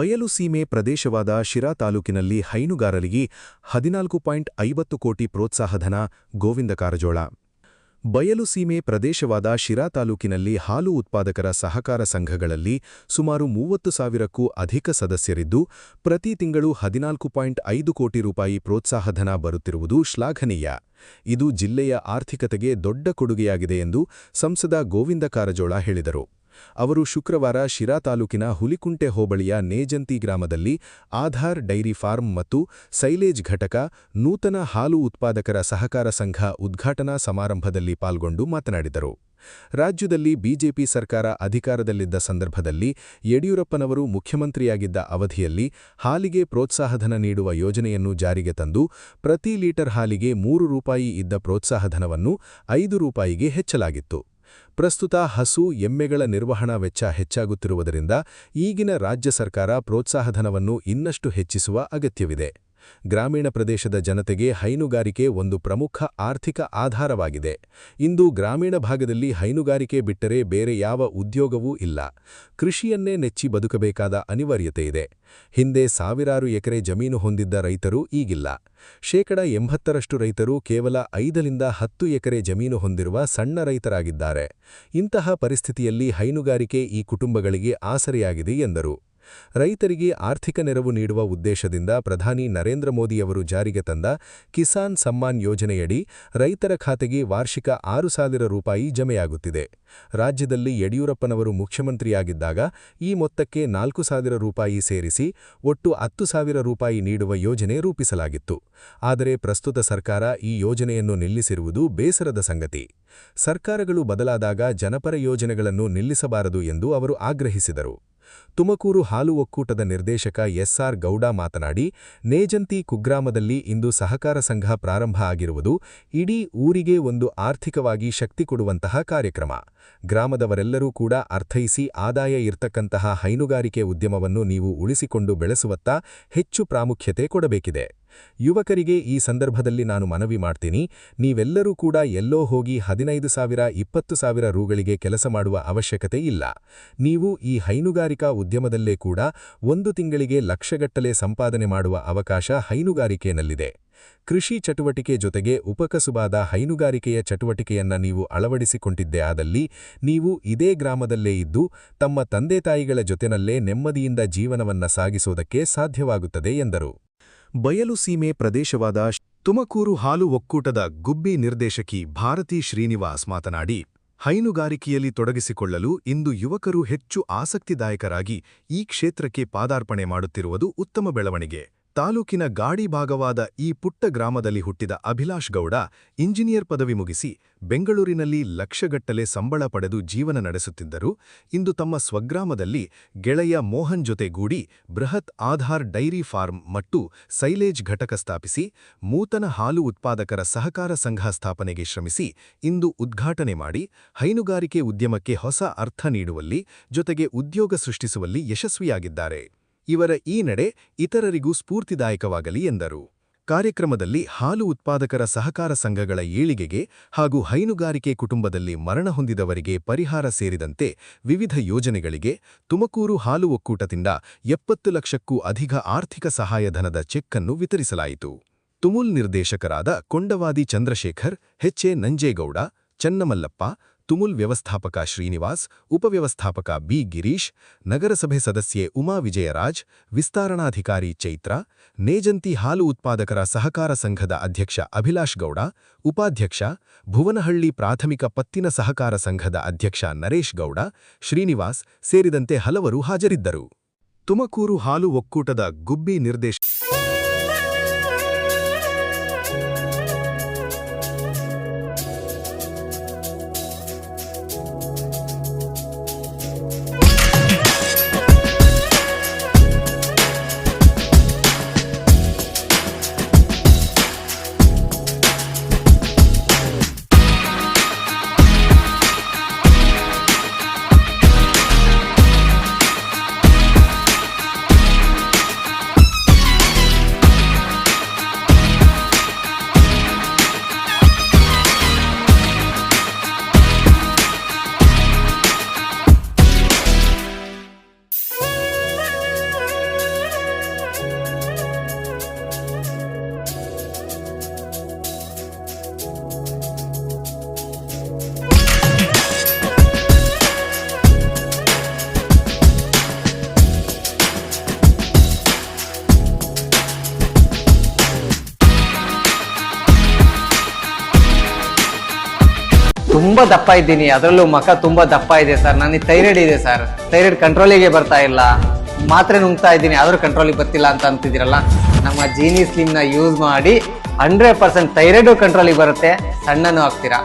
ಬಯಲು ಸೀಮೆ ಪ್ರದೇಶವಾದ ಶಿರಾ ತಾಲೂಕಿನಲ್ಲಿ ಹೈನುಗಾರರಿಗೆ 14.50 ಕೋಟಿ ಪ್ರೋತ್ಸಾಹಧನ ಗೋವಿಂದ ಕಾರಜೋಳ. ಬಯಲು ಸೀಮೆ ಪ್ರದೇಶವಾದ ಶಿರಾ ತಾಲೂಕಿನಲ್ಲಿ ಹಾಲು ಉತ್ಪಾದಕರ ಸಹಕಾರ ಸಂಘಗಳಲ್ಲಿ ಸುಮಾರು 30,000ಕ್ಕೂ ಅಧಿಕ ಸದಸ್ಯರಿದ್ದು, ಪ್ರತಿ ತಿಂಗಳು 14.5 ಕೋಟಿ ರೂಪಾಯಿ ಪ್ರೋತ್ಸಾಹಧನ ಬರುತ್ತಿರುವುದು ಶ್ಲಾಘನೀಯ. ಇದು ಜಿಲ್ಲೆಯ ಆರ್ಥಿಕತೆಗೆ ದೊಡ್ಡ ಕೊಡುಗೆಯಾಗಿದೆ ಎಂದು ಸಂಸದ ಗೋವಿಂದ ಕಾರಜೋಳ ಹೇಳಿದರು. ಅವರು ಶುಕ್ರವಾರ ಶಿರಾ ತಾಲೂಕಿನ ಹುಲಿಕುಂಟೆ ಹೋಬಳಿಯ ನೇಜಂತಿ ಗ್ರಾಮದಲ್ಲಿ ಆಧಾರ್ ಡೈರಿ ಫಾರ್ಮ್ ಮತ್ತು ಸೈಲೇಜ್ ಘಟಕ, ನೂತನ ಹಾಲು ಉತ್ಪಾದಕರ ಸಹಕಾರ ಸಂಘ ಉದ್ಘಾಟನಾ ಸಮಾರಂಭದಲ್ಲಿ ಪಾಲ್ಗೊಂಡು ಮಾತನಾಡಿದರು. ರಾಜ್ಯದಲ್ಲಿ ಬಿಜೆಪಿ ಸರ್ಕಾರ ಅಧಿಕಾರದಲ್ಲಿದ್ದ ಸಂದರ್ಭದಲ್ಲಿ ಯಡಿಯೂರಪ್ಪನವರು ಮುಖ್ಯಮಂತ್ರಿಯಾಗಿದ್ದ ಅವಧಿಯಲ್ಲಿ ಹಾಲಿಗೆ ಪ್ರೋತ್ಸಾಹಧನ ನೀಡುವ ಯೋಜನೆಯನ್ನು ಜಾರಿಗೆ ತಂದು ಪ್ರತಿ ಲೀಟರ್ ಹಾಲಿಗೆ 3 ರೂಪಾಯಿ ಇದ್ದ ಪ್ರೋತ್ಸಾಹಧನವನ್ನು 5 ರೂಪಾಯಿಗೆ ಹೆಚ್ಚಲಾಗಿತ್ತು. ಪ್ರಸ್ತುತ ಹಸು, ಎಮ್ಮೆಗಳ ನಿರ್ವಹಣಾ ವೆಚ್ಚ ಹೆಚ್ಚಾಗುತ್ತಿರುವುದರಿಂದ ಈಗಿನ ರಾಜ್ಯ ಸರ್ಕಾರ ಪ್ರೋತ್ಸಾಹಧನವನ್ನು ಇನ್ನಷ್ಟು ಹೆಚ್ಚಿಸುವ ಅಗತ್ಯವಿದೆ. ಗ್ರಾಮೀಣ ಪ್ರದೇಶದ ಜನತೆಗೆ ಹೈನುಗಾರಿಕೆ ಒಂದು ಪ್ರಮುಖ ಆರ್ಥಿಕ ಆಧಾರವಾಗಿದೆ. ಇಂದು ಗ್ರಾಮೀಣ ಭಾಗದಲ್ಲಿ ಹೈನುಗಾರಿಕೆ ಬಿಟ್ಟರೆ ಬೇರೆ ಯಾವ ಉದ್ಯೋಗವೂ ಇಲ್ಲ. ಕೃಷಿಯನ್ನೇ ನೆಚ್ಚಿ ಬದುಕಬೇಕಾದ ಅನಿವಾರ್ಯತೆಯಿದೆ. ಹಿಂದೆ ಸಾವಿರಾರು ಎಕರೆ ಜಮೀನು ಹೊಂದಿದ್ದ ರೈತರು ಈಗಿಲ್ಲ. 80% ರೈತರು ಕೇವಲ 5ರಿಂದ 10 ಎಕರೆ ಜಮೀನು ಹೊಂದಿರುವ ಸಣ್ಣ ರೈತರಾಗಿದ್ದಾರೆ. ಇಂತಹ ಪರಿಸ್ಥಿತಿಯಲ್ಲಿ ಹೈನುಗಾರಿಕೆ ಈ ಕುಟುಂಬಗಳಿಗೆ ಆಸರೆಯಾಗಿದೆ ಎಂದರು. ರೈತರಿಗೆ ಆರ್ಥಿಕ ನೆರವು ನೀಡುವ ಉದ್ದೇಶದಿಂದ ಪ್ರಧಾನಿ ನರೇಂದ್ರ ಮೋದಿಯವರು ಜಾರಿಗೆ ತಂದ ಕಿಸಾನ್ ಸಮ್ಮಾನ್ ಯೋಜನೆಯಡಿ ರೈತರ ಖಾತೆಗೆ ವಾರ್ಷಿಕ 6,000 ರೂಪಾಯಿ ಜಮೆಯಾಗುತ್ತಿದೆ. ರಾಜ್ಯದಲ್ಲಿ ಯಡಿಯೂರಪ್ಪನವರು ಮುಖ್ಯಮಂತ್ರಿಯಾಗಿದ್ದಾಗ ಈ ಮೊತ್ತಕ್ಕೆ 4,000 ರೂಪಾಯಿ ಸೇರಿಸಿ ಒಟ್ಟು 10,000 ರೂಪಾಯಿ ನೀಡುವ ಯೋಜನೆ ರೂಪಿಸಲಾಗಿತ್ತು. ಆದರೆ ಪ್ರಸ್ತುತ ಸರ್ಕಾರ ಈ ಯೋಜನೆಯನ್ನು ನಿಲ್ಲಿಸಿರುವುದು ಬೇಸರದ ಸಂಗತಿ. ಸರ್ಕಾರಗಳು ಬದಲಾದಾಗ ಜನಪರ ಯೋಜನೆಗಳನ್ನು ನಿಲ್ಲಿಸಬಾರದು ಎಂದು ಅವರು ಆಗ್ರಹಿಸಿದರು. ತುಮಕೂರು ಹಾಲು ಒಕ್ಕೂಟದ ನಿರ್ದೇಶಕ ಎಸ್.ಆರ್. ಗೌಡ ಮಾತನಾಡಿ, ನೇಜಂತಿ ಕುಗ್ರಾಮದಲ್ಲಿ ಇಂದು ಸಹಕಾರ ಸಂಘ ಪ್ರಾರಂಭ ಆಗಿರುವುದು ಇಡೀ ಊರಿಗೆ ಒಂದು ಆರ್ಥಿಕವಾಗಿ ಶಕ್ತಿ ಕೊಡುವಂತಹ ಕಾರ್ಯಕ್ರಮ. ಗ್ರಾಮದವರೆಲ್ಲರೂ ಕೂಡ ಅರ್ಥೈಸಿ ಆದಾಯ ಇರ್ತಕ್ಕಂತಹ ಹೈನುಗಾರಿಕೆ ಉದ್ಯಮವನ್ನು ನೀವು ಉಳಿಸಿಕೊಂಡು ಬೆಳೆಸುವತ್ತ ಹೆಚ್ಚು ಪ್ರಾಮುಖ್ಯತೆ ಕೊಡಬೇಕಿದೆ. ಯುವಕರಿಗೆ ಈ ಸಂದರ್ಭದಲ್ಲಿ ನಾನು ಮನವಿ ಮಾಡ್ತೀನಿ, ನೀವೆಲ್ಲರೂ ಕೂಡ ಎಲ್ಲೋ ಹೋಗಿ 15,000 20,000 ರೂಗಳಿಗೆ ಕೆಲಸ ಮಾಡುವ ಅವಶ್ಯಕತೆ ಇಲ್ಲ. ನೀವು ಈ ಹೈನುಗಾರಿಕಾ ಉದ್ಯಮದಲ್ಲೇ ಕೂಡ ಒಂದು ತಿಂಗಳಿಗೆ ಲಕ್ಷಗಟ್ಟಲೆ ಸಂಪಾದನೆ ಮಾಡುವ ಅವಕಾಶ ಹೈನುಗಾರಿಕೆಯಲ್ಲಿದೆ. ಕೃಷಿ ಚಟುವಟಿಕೆ ಜೊತೆಗೆ ಉಪಕಸುಬಾದ ಹೈನುಗಾರಿಕೆಯ ಚಟುವಟಿಕೆಯನ್ನ ನೀವು ಅಳವಡಿಸಿಕೊಂಡಿದ್ದೇ ಆದಲ್ಲಿ ನೀವು ಇದೇ ಗ್ರಾಮದಲ್ಲೇ ಇದ್ದು ತಮ್ಮ ತಂದೆತಾಯಿಗಳ ಜೊತೆನಲ್ಲೇ ನೆಮ್ಮದಿಯಿಂದ ಜೀವನವನ್ನ ಸಾಗಿಸೋದಕ್ಕೆ ಸಾಧ್ಯವಾಗುತ್ತದೆ ಎಂದರು. ಬಯಲು ಸೀಮೆ ಪ್ರದೇಶವಾದ ತುಮಕೂರು ಹಾಲು ಒಕ್ಕೂಟದ ಗುಬ್ಬಿ ನಿರ್ದೇಶಕಿ ಭಾರತಿ ಶ್ರೀನಿವಾಸ್ ಮಾತನಾಡಿ, ಹೈನುಗಾರಿಕೆಯಲ್ಲಿ ತೊಡಗಿಸಿಕೊಳ್ಳಲು ಇಂದು ಯುವಕರು ಹೆಚ್ಚು ಆಸಕ್ತಿದಾಯಕರಾಗಿ ಈ ಕ್ಷೇತ್ರಕ್ಕೆ ಪಾದಾರ್ಪಣೆ ಮಾಡುತ್ತಿರುವುದು ಉತ್ತಮ ಬೆಳವಣಿಗೆ. ತಾಲೂಕಿನ ಗಾಡಿ ಭಾಗವಾದ ಈ ಪುಟ್ಟ ಗ್ರಾಮದಲ್ಲಿ ಹುಟ್ಟಿದ ಅಭಿಲಾಷ್ ಗೌಡ ಇಂಜಿನಿಯರ್ ಪದವಿ ಮುಗಿಸಿ ಬೆಂಗಳೂರಿನಲ್ಲಿ ಲಕ್ಷಗಟ್ಟಲೆ ಸಂಬಳ ಪಡೆದು ಜೀವನ ನಡೆಸುತ್ತಿದ್ದರು. ಇಂದು ತಮ್ಮ ಸ್ವಗ್ರಾಮದಲ್ಲಿ ಗೆಳೆಯ ಮೋಹನ್ ಜೊತೆಗೂಡಿ ಬೃಹತ್ ಆಧಾರ್ ಡೈರಿ ಫಾರ್ಮ್ ಮತ್ತು ಸೈಲೇಜ್ ಘಟಕ ಸ್ಥಾಪಿಸಿ ನೂತನ ಹಾಲು ಉತ್ಪಾದಕರ ಸಹಕಾರ ಸಂಘ ಸ್ಥಾಪನೆಗೆ ಶ್ರಮಿಸಿ ಇಂದು ಉದ್ಘಾಟನೆ ಮಾಡಿ ಹೈನುಗಾರಿಕೆ ಉದ್ಯಮಕ್ಕೆ ಹೊಸ ಅರ್ಥ ನೀಡುವಲ್ಲಿ ಜೊತೆಗೆ ಉದ್ಯೋಗ ಸೃಷ್ಟಿಸುವಲ್ಲಿ ಯಶಸ್ವಿಯಾಗಿದ್ದಾರೆ. ಇವರ ಈ ನಡೆ ಇತರರಿಗೂ ಸ್ಫೂರ್ತಿದಾಯಕವಾಗಲಿ ಎಂದರು. ಕಾರ್ಯಕ್ರಮದಲ್ಲಿ ಹಾಲು ಉತ್ಪಾದಕರ ಸಹಕಾರ ಸಂಘಗಳ ಏಳಿಗೆಗೆ ಹಾಗೂ ಹೈನುಗಾರಿಕೆ ಕುಟುಂಬದಲ್ಲಿ ಮರಣ ಹೊಂದಿದವರಿಗೆ ಪರಿಹಾರ ಸೇರಿದಂತೆ ವಿವಿಧ ಯೋಜನೆಗಳಿಗೆ ತುಮಕೂರು ಹಾಲು ಒಕ್ಕೂಟದಿಂದ 70 ಲಕ್ಷಕ್ಕೂ ಅಧಿಕ ಆರ್ಥಿಕ ಸಹಾಯಧನದ ಚೆಕ್ ಅನ್ನು ವಿತರಿಸಲಾಯಿತು. ತುಮುಲ್ ನಿರ್ದೇಶಕರಾದ ಕೊಂಡವಾದಿ ಚಂದ್ರಶೇಖರ್, ಎಚ್.ಎ. ನಂಜೇಗೌಡ, ಚನ್ನಮಲ್ಲಪ್ಪ, ತುಮುಲ್ ವ್ಯವಸ್ಥಾಪಕ ಶ್ರೀನಿವಾಸ್, ಉಪವ್ಯವಸ್ಥಾಪಕ ಬಿ. ಗಿರೀಶ್, ನಗರಸಭೆ ಸದಸ್ಯೆ ಉಮಾ ವಿಜಯರಾಜ್, ವಿಸ್ತರಣಾಧಿಕಾರಿ ಚೈತ್ರ, ನೇಜಂತಿ ಹಾಲು ಉತ್ಪಾದಕರ ಸಹಕಾರ ಸಂಘದ ಅಧ್ಯಕ್ಷ ಅಭಿಲಾಷ್ ಗೌಡ, ಉಪಾಧ್ಯಕ್ಷ, ಭುವನಹಳ್ಳಿ ಪ್ರಾಥಮಿಕ ಪತ್ತಿನ ಸಹಕಾರ ಸಂಘದ ಅಧ್ಯಕ್ಷ ನರೇಶ್ ಗೌಡ, ಶ್ರೀನಿವಾಸ್ ಸೇರಿದಂತೆ ಹಲವರು ಹಾಜರಿದ್ದರು. ತುಮಕೂರು ಹಾಲು ಒಕ್ಕೂಟದ ಗುಬ್ಬಿ ನಿರ್ದೇಶಕ ತುಂಬಾ ದಪ್ಪ ಇದ್ದೀನಿ, ಅದರಲ್ಲೂ ಮುಖ ತುಂಬಾ ದಪ್ಪ ಇದೆ ಸರ್. ನನಗೆ ಥೈರಾಯ್ಡ್ ಇದೆ ಸರ್, ಥೈರಾಯ್ಡ್ ಕಂಟ್ರೋಲಿಗೆ ಬರ್ತಾ ಇಲ್ಲ, ಮಾತ್ರೆ ನುಂಗ್ತಾ ಇದ್ದೀನಿ ಆದ್ರೂ ಕಂಟ್ರೋಲಿಗೆ ಬರ್ತಿಲ್ಲ ಅಂತ ಅಂತಿದ್ದೀರಲ್ಲ, ನಮ್ಮ ಜೀನಿ ಸ್ಲಿಮ್ ನ ಯೂಸ್ ಮಾಡಿ 100% ಥೈರಾಯ್ಡ್ ಕಂಟ್ರೋಲಿಗೆ ಬರುತ್ತೆ, ಸಣ್ಣನೂ ಆಗ್ತೀರಾ.